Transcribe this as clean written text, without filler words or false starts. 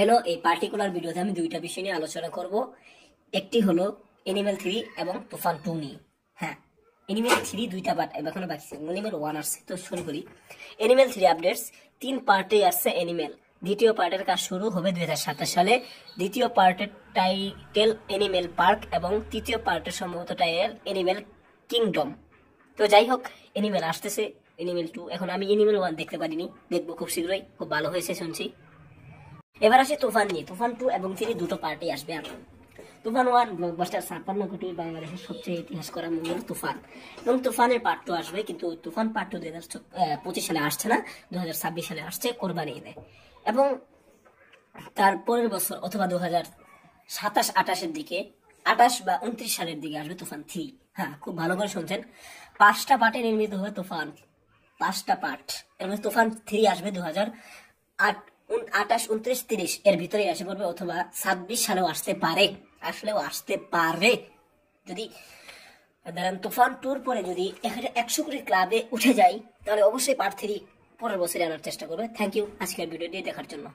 Hello, এই particular ভিডিওতে আমি দুইটা বিষয় নিয়ে আলোচনা করব। একটি হলো এনিমেল 3 এবং তুফান 2 নিয়ে। হ্যাঁ, এনিমেল 3 দুইটা পার্ট এখনো বাকি আছে, এনিমেল 1 আসছে। তো শুরু করি। এনিমেল 3 আপডেটস 3 পার্টে আসছে এনিমেল। দ্বিতীয় পার্টের কাজ শুরু হবে 2027 সালে। দ্বিতীয় পার্টের টাইটেল এনিমেল পার্ক এবং তৃতীয় পার্টের সম্ভবত টাইটেল এনিমেল কিংডম। তো যাই হোক, এনিমেল আসতেছে, এনিমেল 2। এখন আমি এনিমেল 1 দেখতে পারিনি, দেখবো খুব শীঘ্রই, খুব ভালো হয়েছে শুনছি। এবার আসে তুফান নিয়ে। তুফান 2 এবং 3 দুটো পার্টি আসবে। আর তুফান 1 ব্লকবাস্টার 56 কোটি, বাংলাদেশের সবচেয়ে ইতিহাস করা মুভি তুফান, এবং তুফানের পার্ট 2 আসবে, কিন্তু তুফান পার্ট 2 2025 সালে আসছে না, 2026 সালে আসছে কোরবানি ঈদে। এবং তারপরের বছর অথবা 2027-28-এর দিকে, 28 বা 29 সালের দিকে আসবে তুফান 3। হ্যাঁ, খুব ভালো করে শুনছেন, 5টা পার্টে নির্মিত হবে তুফান, 5টা পার্ট। এর মধ্যে তুফান 3 আসবে 2028, 29, 30 এর ভিতরে এসে পড়বে, অথবা 26 সালেও আসতে পারে, আসলেও আসতে পারে। যদি ধরেন তুফান 2 পরে যদি 100 কোটি ক্লাবে উঠে যায়, তাহলে অবশ্যই পার্ট 3 পরের বছরে আনার চেষ্টা করবে। থ্যাংক ইউ আজকের ভিডিওটি দেখার জন্য।